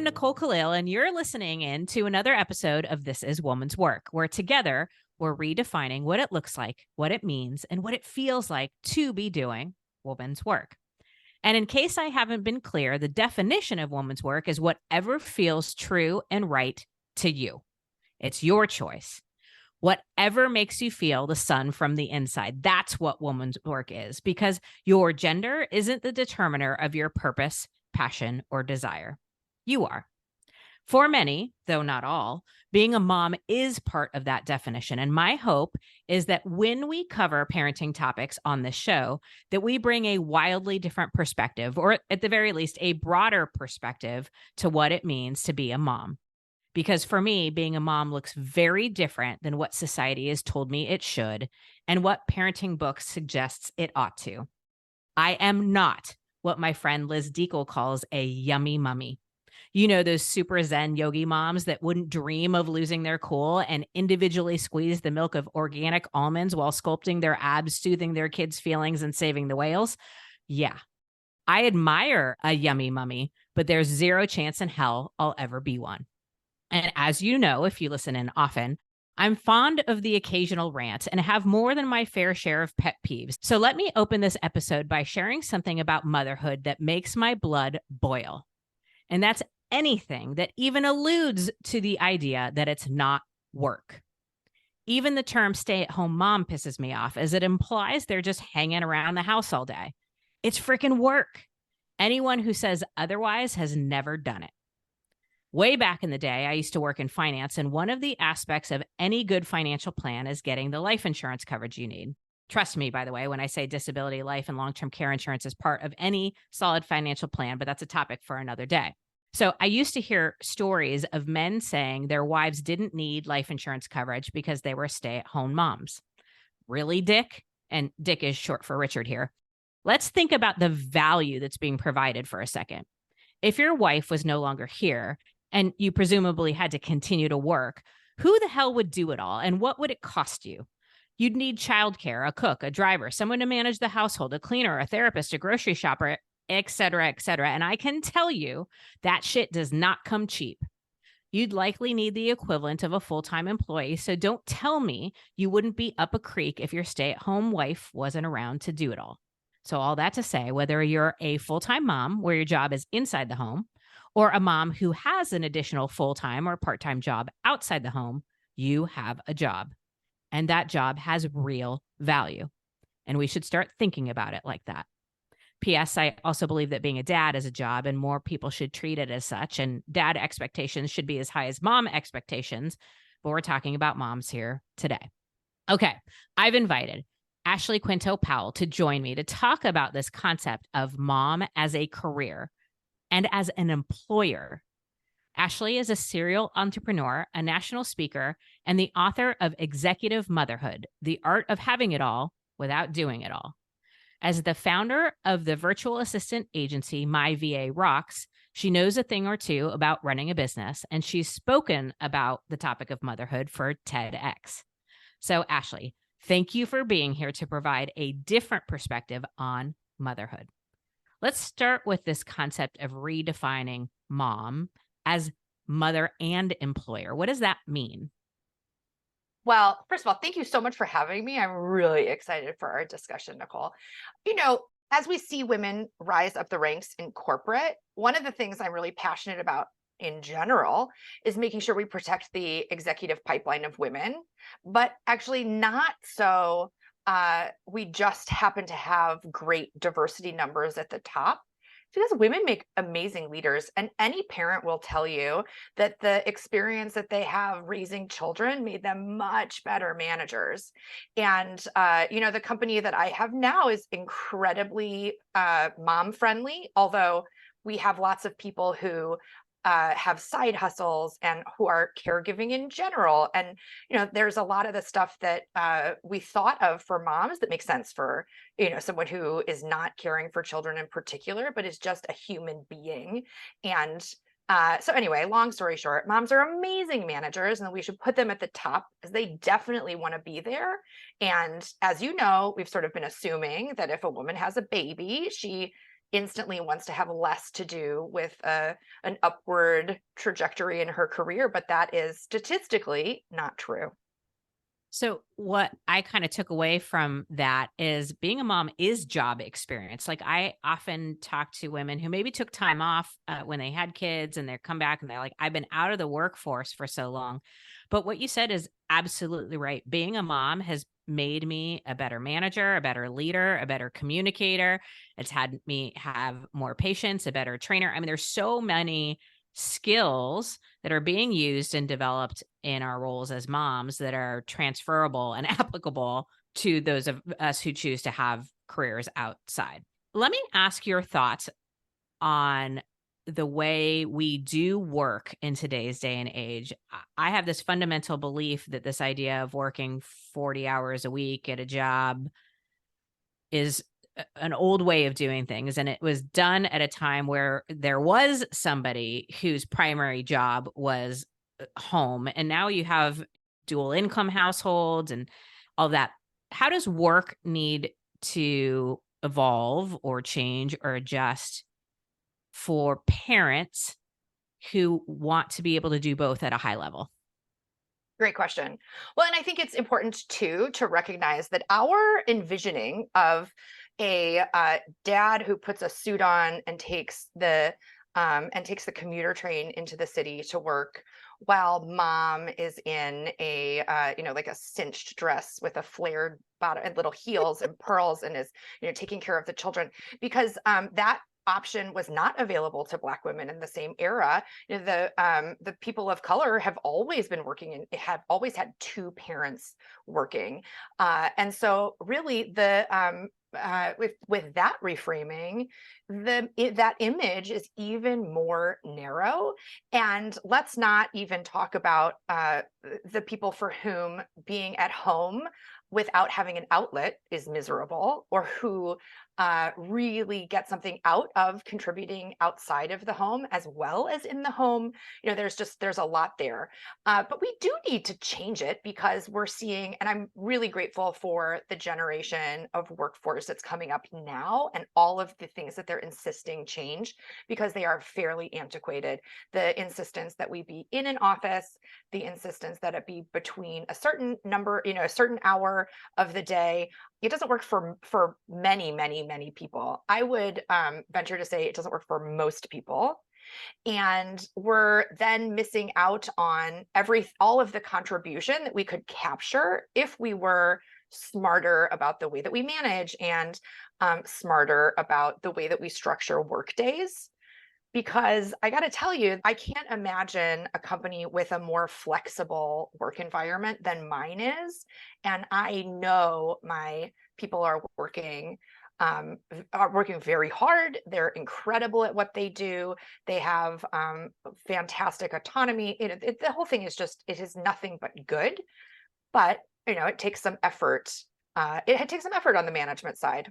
I'm Nicole Khalil, and you're listening in to another episode of This is Woman's Work, where together we're redefining what it looks like, what it means, and what it feels like to be doing woman's work. And in case I haven't been clear, the definition of woman's work is whatever feels true and right to you. It's your choice. Whatever makes you feel the sun from the inside. That's what woman's work is, because your gender isn't the determiner of your purpose, passion, or desire. You are. For many, though not all, being a mom is part of that definition. And my hope is that when we cover parenting topics on this show, that we bring a wildly different perspective, or at the very least, a broader perspective to what it means to be a mom. Because for me, being a mom looks very different than what society has told me it should and what parenting books suggests it ought to. I am not what my friend Liz Deacle calls a yummy mummy. You know, those super zen yogi moms that wouldn't dream of losing their cool and individually squeeze the milk of organic almonds while sculpting their abs, soothing their kids' feelings, and saving the whales. Yeah, I admire a yummy mummy, but there's zero chance in hell I'll ever be one. And as you know, if you listen in often, I'm fond of the occasional rant and have more than my fair share of pet peeves. So let me open this episode by sharing something about motherhood that makes my blood boil. And that's anything that even alludes to the idea that it's not work. Even the term stay-at-home mom pisses me off, as it implies they're just hanging around the house all day. It's freaking work. Anyone who says otherwise has never done it. Way back in the day, I used to work in finance, and one of the aspects of any good financial plan is getting the life insurance coverage you need. Trust me, by the way, when I say disability, life, and long-term care insurance is part of any solid financial plan, but that's a topic for another day. So I used to hear stories of men saying their wives didn't need life insurance coverage because they were stay-at-home moms. Really, Dick? And Dick is short for Richard here. Let's think about the value that's being provided for a second. If your wife was no longer here and you presumably had to continue to work, who the hell would do it all? And what would it cost you? You'd need childcare, a cook, a driver, someone to manage the household, a cleaner, a therapist, a grocery shopper, et cetera, et cetera. And I can tell you that shit does not come cheap. You'd likely need the equivalent of a full-time employee. So don't tell me you wouldn't be up a creek if your stay-at-home wife wasn't around to do it all. So all that to say, whether you're a full-time mom where your job is inside the home, or a mom who has an additional full-time or part-time job outside the home, you have a job. And that job has real value. And we should start thinking about it like that. P.S. I also believe that being a dad is a job and more people should treat it as such. And dad expectations should be as high as mom expectations. But we're talking about moms here today. Okay, I've invited Ashley Quinto Powell to join me to talk about this concept of mom as a career and as an employer. Ashley is a serial entrepreneur, a national speaker, and the author of Executive Motherhood, The Art of Having It All Without Doing It All. As the founder of the virtual assistant agency My VA Rocks, she knows a thing or two about running a business, and she's spoken about the topic of motherhood for TEDx. So, Ashley, thank you for being here to provide a different perspective on motherhood. Let's start with this concept of redefining mom as mother and employer. What does that mean? Well, first of all, thank you so much for having me. I'm really excited for our discussion, Nicole. You know, as we see women rise up the ranks in corporate, one of the things I'm really passionate about in general is making sure we protect the executive pipeline of women, but actually not so we just happen to have great diversity numbers at the top. Because women make amazing leaders, and any parent will tell you that the experience that they have raising children made them much better managers. And you know, the company that I have now is incredibly mom friendly, although we have lots of people who have side hustles and who are caregiving in general. And, you know, there's a lot of the stuff that we thought of for moms that makes sense for, you know, someone who is not caring for children in particular, but is just a human being. And so anyway, long story short, moms are amazing managers and we should put them at the top because they definitely want to be there. And as you know, we've sort of been assuming that if a woman has a baby, she instantly wants to have less to do with an upward trajectory in her career, but that is statistically not true. So what I kind of took away from that is being a mom is job experience. Like I often talk to women who maybe took time off when they had kids and they come back and they're like, I've been out of the workforce for so long. But what you said is absolutely right. Being a mom has made me a better manager, a better leader, a better communicator. It's had me have more patience, a better trainer. I mean, there's so many skills that are being used and developed in our roles as moms that are transferable and applicable to those of us who choose to have careers outside. Let me ask your thoughts on the way we do work in today's day and age. I have this fundamental belief that this idea of working 40 hours a week at a job is an old way of doing things, and it was done at a time where there was somebody whose primary job was home, and now you have dual income households and all that. How does work need to evolve or change or adjust for parents who want to be able to do both at a high level? Great question. Well, and I think it's important too to recognize that our envisioning of a dad who puts a suit on and takes the commuter train into the city to work, while mom is in a like a cinched dress with a flared bottom and little heels and pearls, and is taking care of the children, because that option was not available to Black women in the same era. The people of color have always been working and have always had two parents working, and so really with that reframing, that image is even more narrow. And let's not even talk about the people for whom being at home without having an outlet is miserable, or who really get something out of contributing outside of the home as well as in the home. There's a lot there, but we do need to change it, because we're seeing, and I'm really grateful for the generation of workforce that's coming up now and all of the things that they're insisting change, because they are fairly antiquated. The insistence that we be in an office, the insistence that it be between a certain number, a certain hour of the day, it doesn't work for many people. I would venture to say it doesn't work for most people. And we're then missing out on all of the contribution that we could capture if we were smarter about the way that we manage, and smarter about the way that we structure work days. Because I got to tell you, I can't imagine a company with a more flexible work environment than mine is. And I know my people are working very hard. They're incredible at what they do. They have fantastic autonomy. The whole thing is it is nothing but good. But it takes some effort. It takes some effort on the management side.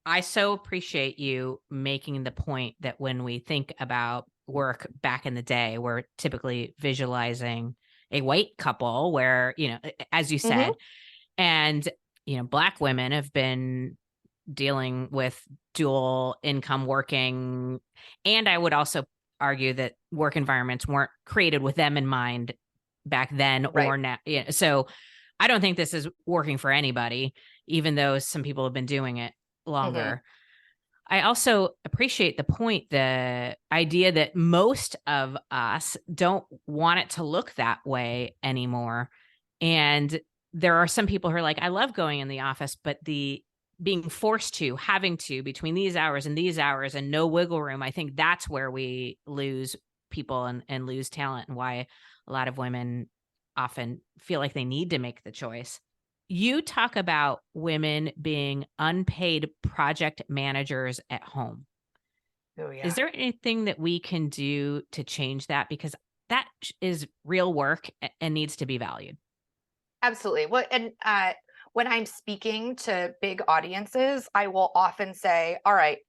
I so appreciate you making the point that when we think about work back in the day, we're typically visualizing a white couple where, as you Hmm. said, and, Black women have been dealing with dual income working. And I would also argue that work environments weren't created with them in mind back then Right. or now. Yeah. So I don't think this is working for anybody, even though some people have been doing it Hmm. longer. I also appreciate the idea that most of us don't want it to look that way anymore. And there are some people who are like, I love going in the office, but the being forced to, having to between these hours and no wiggle room, I think that's where we lose people and lose talent, and why a lot of women often feel like they need to make the choice. You talk about women being unpaid project managers at home. Oh Is yeah. there anything that we can do to change that? Because that is real work and needs to be valued. Absolutely. Well, and when I'm speaking to big audiences, I will often say, all right,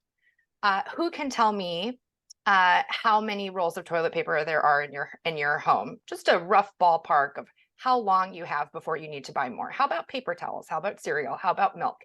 who can tell me how many rolls of toilet paper there are in your home? Just a rough ballpark of how long you have before you need to buy more. How about paper towels? How about cereal? How about milk?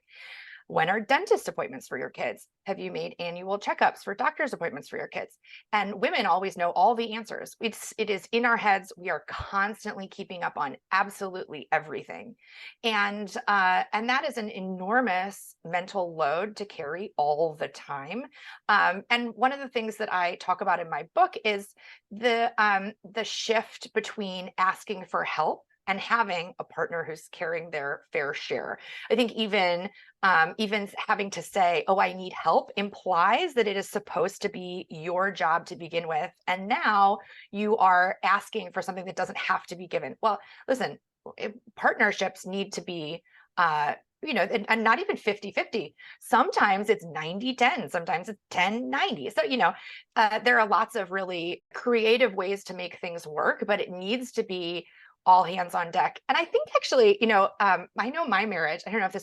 When are dentist appointments for your kids? Have you made annual checkups for doctor's appointments for your kids? And women always know all the answers. It is in our heads. We are constantly keeping up on absolutely everything. And that is an enormous mental load to carry all the time. And one of the things that I talk about in my book is the shift between asking for help and having a partner who's carrying their fair share. I think even having to say, "Oh, I need help," implies that it is supposed to be your job to begin with, and now you are asking for something that doesn't have to be given. Well, listen, partnerships need to be and not even 50-50. Sometimes it's 90-10, sometimes it's 10-90. So, there are lots of really creative ways to make things work, but it needs to be all hands on deck. And I think actually, I know my marriage, I don't know if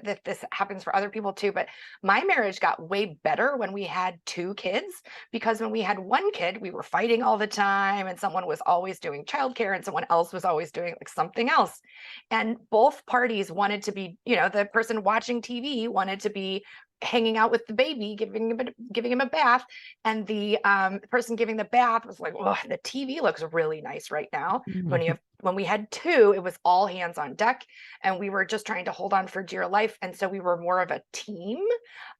if this happens for other people too, but my marriage got way better when we had 2 kids, because when we had 1 kid, we were fighting all the time, and someone was always doing childcare and someone else was always doing like something else. And both parties wanted to be, the person watching TV wanted to be hanging out with the baby, giving him a bath, and the person giving the bath was like, "Oh, the TV looks really nice right now." When we had 2, it was all hands on deck, and we were just trying to hold on for dear life, and so we were more of a team.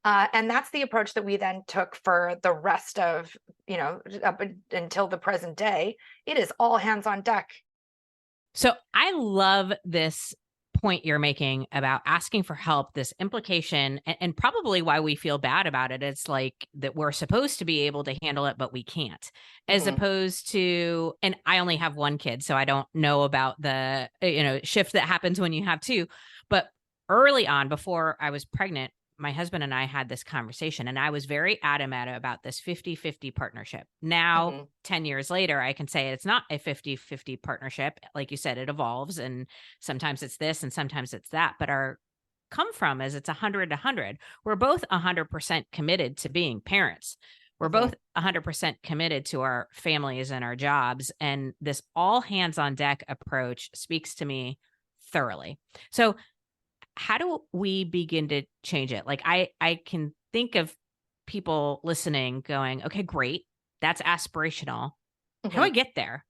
And that's the approach that we then took for the rest of, up until the present day. It is all hands on deck. So I love this point you're making about asking for help, this implication, and probably why we feel bad about it. It's like that we're supposed to be able to handle it, but we can't, as Mhm. opposed to, and I only have 1 kid, so I don't know about the, shift that happens when you have 2. But early on, before I was pregnant, my husband and I had this conversation, and I was very adamant about this 50-50 partnership. Now, Mhm. 10 years later, I can say it's not a 50-50 partnership. Like you said, it evolves, and sometimes it's this and sometimes it's that. But our come from is it's 100-100. We're both 100% committed to being parents. We're Mhm. both 100% committed to our families and our jobs. And this all hands on deck approach speaks to me thoroughly. So, how do we begin to change it? Like I can think of people listening going, "Okay, great. That's aspirational. How do I Mhm. get there?"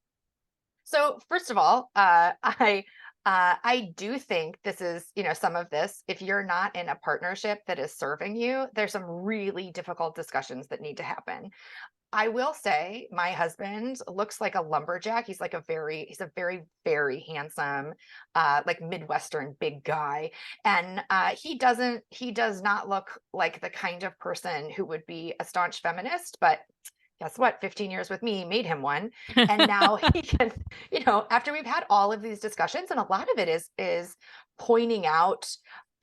So first of all, I do think this is, some of this. If you're not in a partnership that is serving you, there's some really difficult discussions that need to happen. I will say my husband looks like a lumberjack. He's a very, very handsome, like Midwestern big guy. And he does not look like the kind of person who would be a staunch feminist, but guess what? 15 years with me made him one. And now he can, after we've had all of these discussions, and a lot of it is pointing out,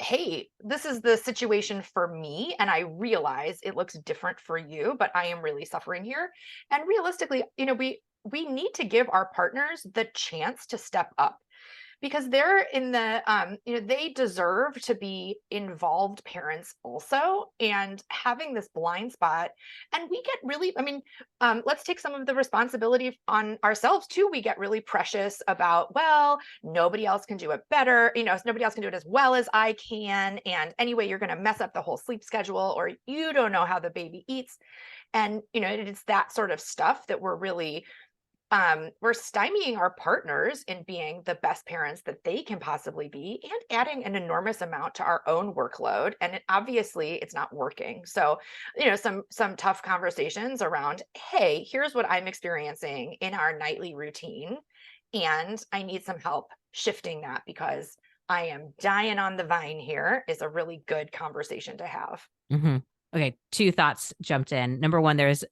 "Hey, this is the situation for me. And I realize it looks different for you, but I am really suffering here." And realistically, we need to give our partners the chance to step up, because they're in they deserve to be involved parents also, and having this blind spot. And we get really, let's take some of the responsibility on ourselves too. We get really precious about, well, nobody else can do it better, nobody else can do it as well as I can, and anyway, you're going to mess up the whole sleep schedule, or you don't know how the baby eats. And it's that sort of stuff that we're stymieing our partners in being the best parents that they can possibly be, and adding an enormous amount to our own workload. And obviously it's not working. So, some tough conversations around, "Hey, here's what I'm experiencing in our nightly routine, and I need some help shifting that because I am dying on the vine here," is a really good conversation to have. Mhm. Okay, 2 thoughts jumped in. Number 1, there's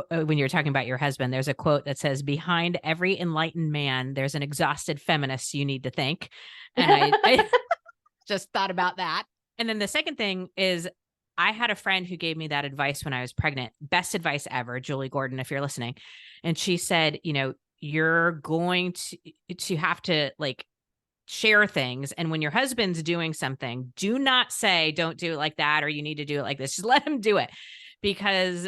when you're talking about your husband, there's a quote that says, "Behind every enlightened man, there's an exhausted feminist you need to thank." And I just thought about that. And then the second thing is, I had a friend who gave me that advice when I was pregnant. Best advice ever, Julie Gordon, if you're listening. And she said, "You're going to have to like share things. And when your husband's doing something, do not say, 'Don't do it like that,' or 'You need to do it like this.' Just let him do it, because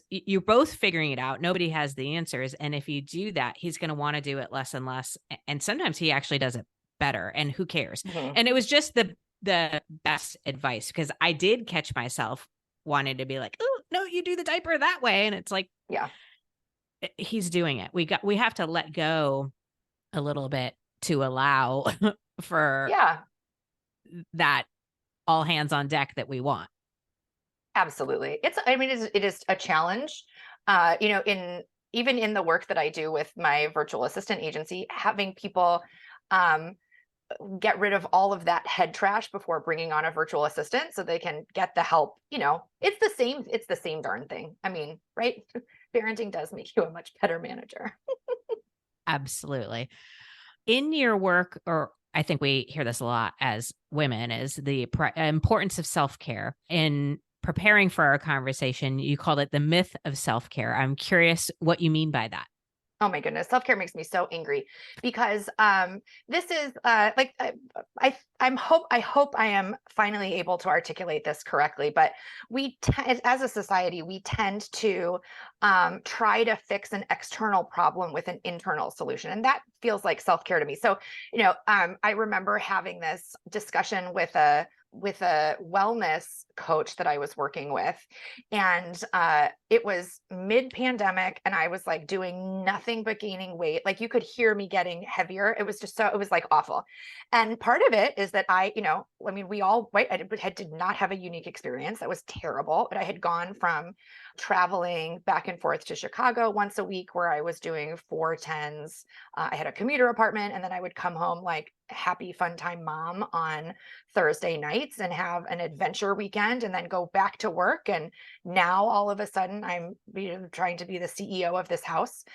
you're both figuring it out. Nobody has the answers. And if you do that, he's going to want to do it less and less. And sometimes he actually does it better. And who cares?" Mhm. And it was just the best advice, because I did catch myself wanting to be like, oh, no, you do the diaper that way. And it's like, Yeah. he's doing it. We have to let go a little bit to allow for Yeah. that all hands on deck that we want. Absolutely. It is a challenge. Even in the work that I do with my virtual assistant agency, having people um, get rid of all of that head trash before bringing on a virtual assistant so they can get the help. It's the same darn thing. I mean, right? Parenting does make you a much better manager. Absolutely. In your work, or I think we hear this a lot as women, is the importance of self-care. In preparing for our conversation, you called it the myth of self-care. I'm curious what you mean by that. Oh my goodness, self-care makes me so angry because this is I hope I am finally able to articulate this correctly, but as a society we tend to try to fix an external problem with an internal solution, and that feels like self-care to me. So I remember having this discussion with a wellness coach that I was working with. And it was mid-pandemic, and I was like doing nothing but gaining weight. Like you could hear me getting heavier. It was like awful. And part of it is that we all, right, I did not have a unique experience. That was terrible. But I had gone from traveling back and forth to Chicago once a week where I was doing 4 10s. I had a commuter apartment, and then I would come home like happy fun time mom on Thursday nights and have an adventure weekend and then go back to work. And now all of a sudden I'm trying to be the CEO of this house.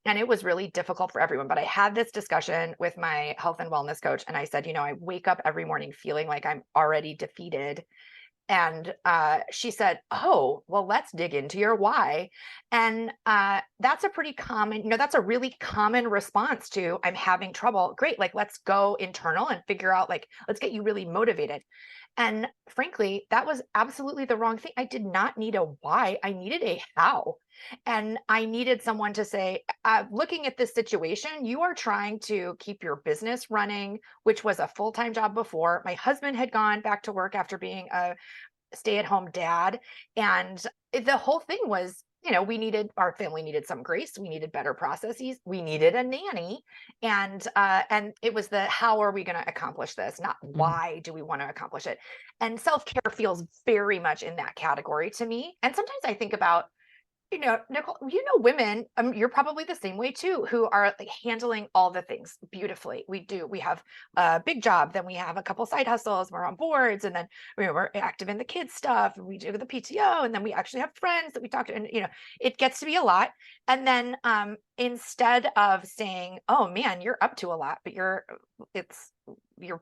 And it was really difficult for everyone. But I had this discussion with my health and wellness coach. And I said, I wake up every morning feeling like I'm already defeated. And she said, oh, well, let's dig into your why. And that's a pretty common, that's a really common response to I'm having trouble. Great. Like, let's go internal and figure out, like, let's get you really motivated. And frankly, that was absolutely the wrong thing. I did not need a why. I needed a how. And I needed someone to say, looking at this situation, you are trying to keep your business running, which was a full-time job before. My husband had gone back to work after being a stay-at-home dad. And the whole thing was, our family needed some grace. We needed better processes. We needed a nanny. And it was how are we going to accomplish this? Not why do we want to accomplish it? And self-care feels very much in that category to me. And sometimes I think about, Nicole, women, you're probably the same way too, who are like handling all the things beautifully. We have a big job, then we have a couple side hustles, we're on boards, and then we're active in the kids stuff, and we do the PTO, and then we actually have friends that we talk to, and it gets to be a lot. And then instead of saying, oh man, you're up to a lot, but you're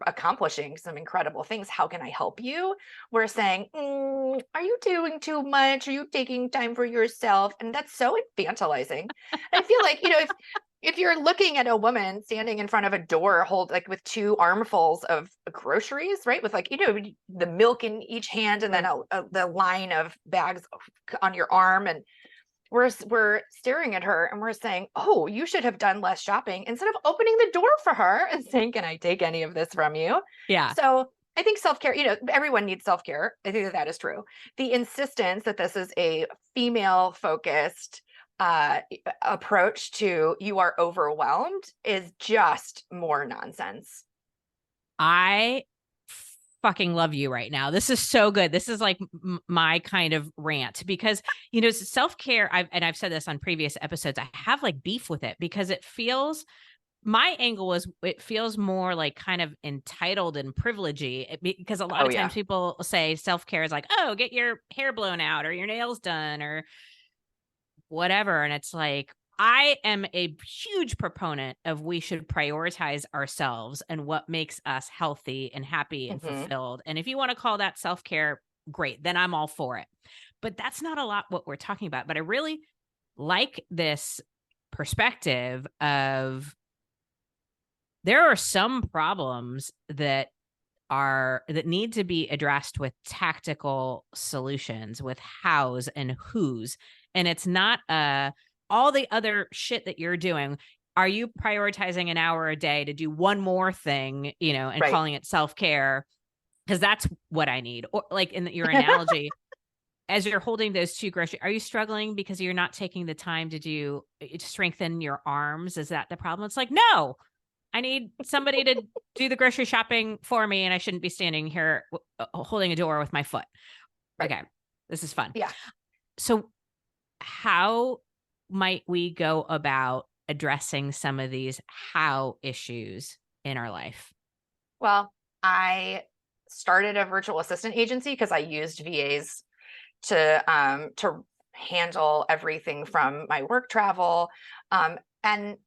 accomplishing some incredible things. How can I help you? We're saying, are you doing too much? Are you taking time for yourself? And that's so infantilizing. I feel like, if you're looking at a woman standing in front of a door, with 2 armfuls of groceries, right? With the milk in each hand, and then the line of bags on your arm, and we're staring at her and we're saying, oh, you should have done less shopping, instead of opening the door for her and saying, can I take any of this from you? Yeah. So I think self-care, everyone needs self-care. I think that is true. The insistence that this is a female focused approach to you are overwhelmed is just more nonsense. I fucking love you right now. This is so good. This is like my kind of rant, because self-care, I've said this on previous episodes, I have like beef with it, because my angle was, it feels more like kind of entitled and privilegey, because a lot of times people say self-care is like, oh, get your hair blown out or your nails done or whatever. And it's like, I am a huge proponent of we should prioritize ourselves and what makes us healthy and happy and fulfilled. And if you want to call that self-care, great, then I'm all for it. But that's not a lot what we're talking about. But I really like this perspective of there are some problems that need to be addressed with tactical solutions, with hows and whos. And it's not all the other shit that you're doing. Are you prioritizing an hour a day to do one more thing, and calling it self-care? because that's what I need. Or like in your analogy, as you're holding those two grocery, are you struggling because you're not taking the time to strengthen your arms? Is that the problem? It's like, no, I need somebody to do the grocery shopping for me, and I shouldn't be standing here holding a door with my foot. Right. Okay, this is fun. Yeah. So how might we go about addressing some of these how issues in our life? Well, I started a virtual assistant agency because I used VAs to handle everything from my work travel. And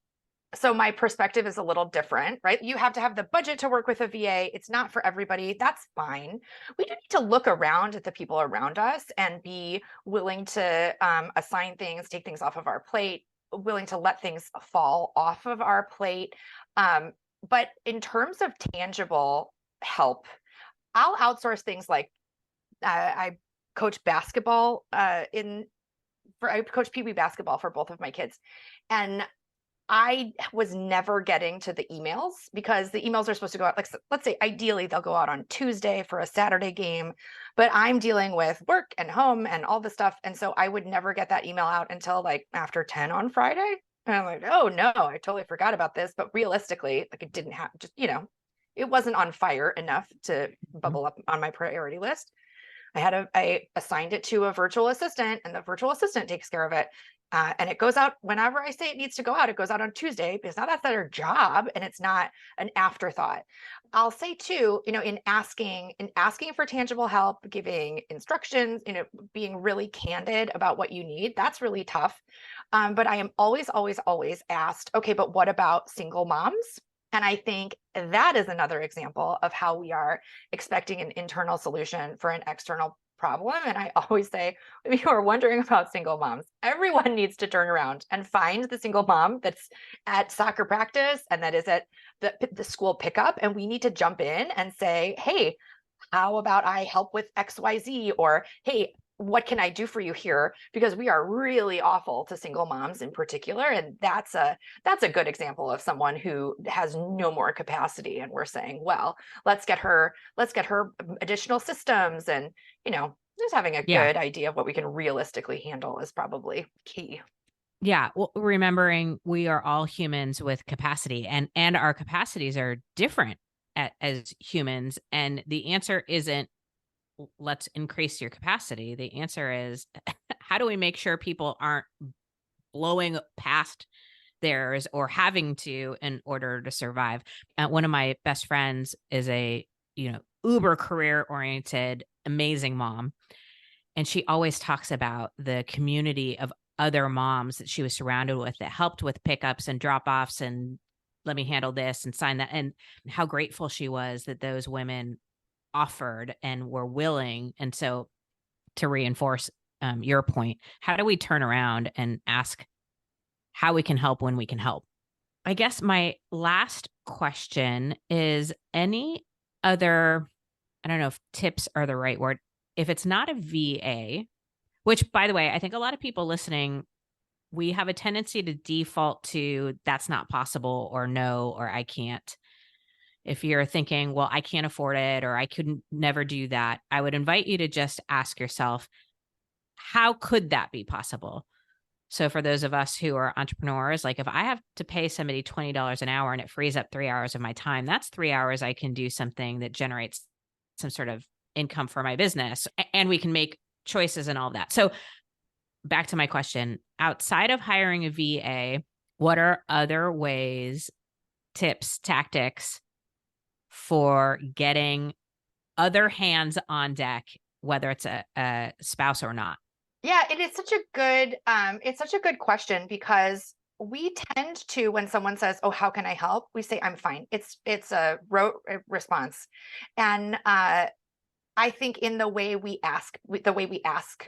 so my perspective is a little different, right? You have to have the budget to work with a VA. It's not for everybody. That's fine. We do need to look around at the people around us and be willing to assign things, take things off of our plate, willing to let things fall off of our plate. But in terms of tangible help, I'll outsource things like I coach basketball I coach Pee Wee basketball for both of my kids. And I was never getting to the emails because the emails are supposed to go out, like, let's say ideally they'll go out on Tuesday for a Saturday game, but I'm dealing with work and home and all this stuff. And so I would never get that email out until like after 10 on Friday. And I'm like, oh no, I totally forgot about this. But realistically, like it didn't have just, it wasn't on fire enough to Mhm. bubble up on my priority list. I assigned it to a virtual assistant, and the virtual assistant takes care of it. And it goes out whenever I say it needs to go out. It goes out on Tuesday because now that's their job and it's not an afterthought. I'll say too, in asking for tangible help, giving instructions, being really candid about what you need, that's really tough. But I am always, always, always asked, okay, but what about single moms? And I think that is another example of how we are expecting an internal solution for an external problem. And I always say, if you are wondering about single moms, everyone needs to turn around and find the single mom that's at soccer practice and that is at the school pickup. And we need to jump in and say, hey, how about I help with XYZ? Or, hey, what can I do for you here? Because we are really awful to single moms in particular. And that's a good example of someone who has no more capacity. And we're saying, well, let's get her additional systems and, just having a Yeah. good idea of what we can realistically handle is probably key. Yeah. Well, remembering we are all humans with capacity, and our capacities are different as humans. And the answer isn't let's increase your capacity. The answer is how do we make sure people aren't blowing past theirs or having to in order to survive? One of my best friends is a, uber career oriented, amazing mom. And she always talks about the community of other moms that she was surrounded with that helped with pickups and drop offs and let me handle this and sign that. And how grateful she was that those women offered and were willing. And so to reinforce your point, how do we turn around and ask how we can help when we can help? I guess my last question is any other, I don't know if tips are the right word. If it's not a VA, which by the way, I think a lot of people listening, we have a tendency to default to that's not possible or no, or I can't. If you're thinking, well, I can't afford it or I couldn't never do that, I would invite you to just ask yourself, how could that be possible? So for those of us who are entrepreneurs, like if I have to pay somebody $20 an hour and it frees up 3 hours of my time, that's 3 hours I can do something that generates some sort of income for my business, and we can make choices and all of that. So back to my question, outside of hiring a VA, what are other ways, tips, tactics for getting other hands on deck, whether it's a spouse or not? Yeah, it's such a good question because we tend to, when someone says, "Oh, how can I help?" we say, "I'm fine." It's a rote response. And I think in the way we ask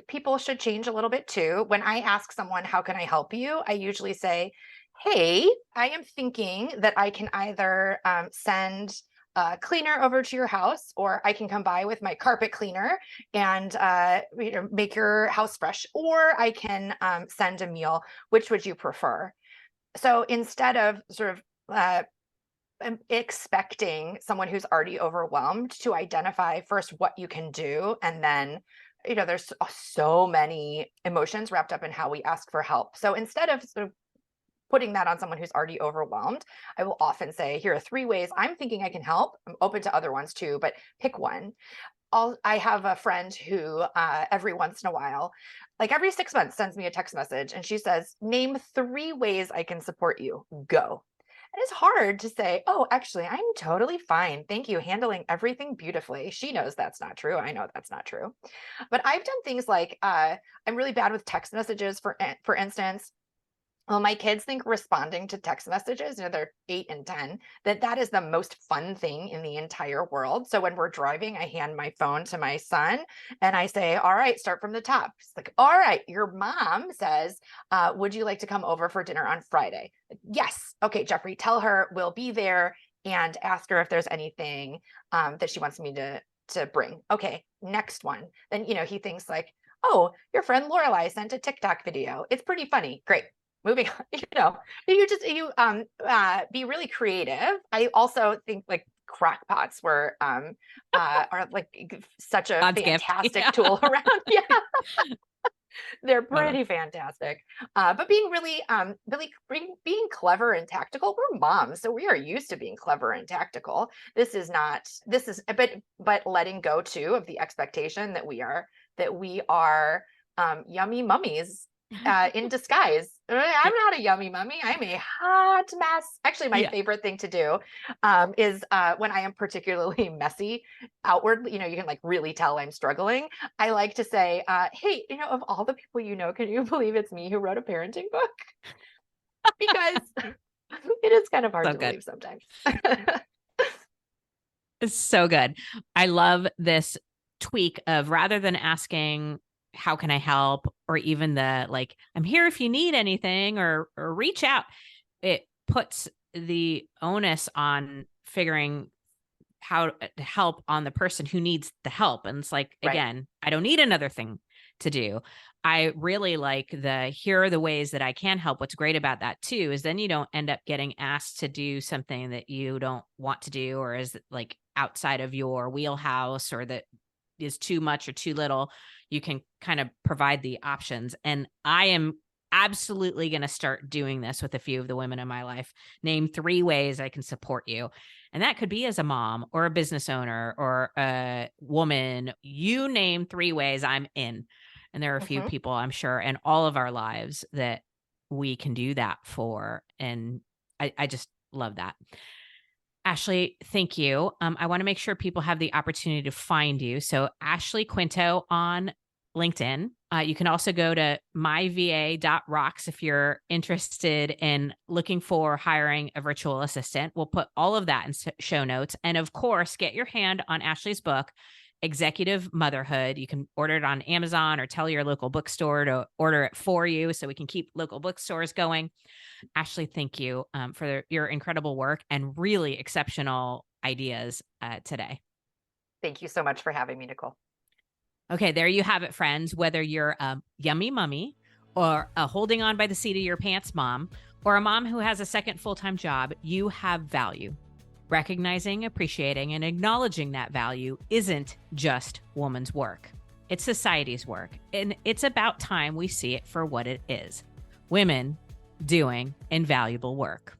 people should change a little bit too. When I ask someone, "How can I help you?" I usually say, "Hey, I am thinking that I can either send a cleaner over to your house, or I can come by with my carpet cleaner and make your house fresh, or I can send a meal. Which would you prefer?" So instead of sort of expecting someone who's already overwhelmed to identify first what you can do, and then there's so many emotions wrapped up in how we ask for help. So instead of sort of putting that on someone who's already overwhelmed, I will often say, here are 3 ways I'm thinking I can help. I'm open to other ones too, but pick one. I have a friend who every once in a while, like every 6 months, sends me a text message and she says, name 3 ways I can support you. Go. And it's hard to say, oh, actually, I'm totally fine. Thank you. Handling everything beautifully. She knows that's not true. I know that's not true. But I've done things like I'm really bad with text messages, for instance. Well, my kids think responding to text messages, they're 8 and 10, that is the most fun thing in the entire world. So when we're driving, I hand my phone to my son and I say, all right, start from the top. He's like, all right, your mom says, would you like to come over for dinner on Friday? Yes. Okay, Jeffrey, tell her we'll be there and ask her if there's anything that she wants me to bring. Okay, next one. Then, he thinks like, oh, your friend Lorelai sent a TikTok video. It's pretty funny. Great. Moving on, you be really creative. I also think like crackpots are like such a God's fantastic gift. tool around. Yeah, they're Love it. pretty fantastic. But being really, being clever and tactical. We're moms, so we are used to being clever and tactical. This is, but letting go too of the expectation that we are yummy mummies in disguise. I'm not a yummy mummy. I'm a hot mess. Actually, my favorite thing to do is when I am particularly messy outwardly, you can like really tell I'm struggling. I like to say, hey, of all the people, can you believe it's me who wrote a parenting book? Because it is kind of hard to believe sometimes. It's so good. I love this tweak of, rather than asking, how can I help? Or even the like, I'm here if you need anything, or reach out. It puts the onus on figuring how to help on the person who needs the help. And it's like, again, I don't need another thing to do. I really like here are the ways that I can help. What's great about that too, is then you don't end up getting asked to do something that you don't want to do, or is like outside of your wheelhouse, or that is too much or too little. You can kind of provide the options. And I am absolutely going to start doing this with a few of the women in my life. Name 3 ways I can support you. And that could be as a mom or a business owner or a woman. You name 3 ways, I'm in. And there are a few people, I'm sure, in all of our lives that we can do that for. And I just love that. Ashley, thank you. I want to make sure people have the opportunity to find you. So Ashley Quinto on LinkedIn. You can also go to myva.rocks if you're interested in looking for hiring a virtual assistant. We'll put all of that in show notes. And of course, get your hand on Ashley's book, Executive Motherhood. You can order it on Amazon or tell your local bookstore to order it for you so we can keep local bookstores going. Ashley, thank you for your incredible work and really exceptional ideas today. Thank you so much for having me, Nicole. Okay, there you have it, friends. Whether you're a yummy mummy, or a holding on by the seat of your pants mom, or a mom who has a second full-time job, you have value. Recognizing, appreciating, and acknowledging that value isn't just woman's work. It's society's work, and it's about time we see it for what it is. Women doing invaluable work.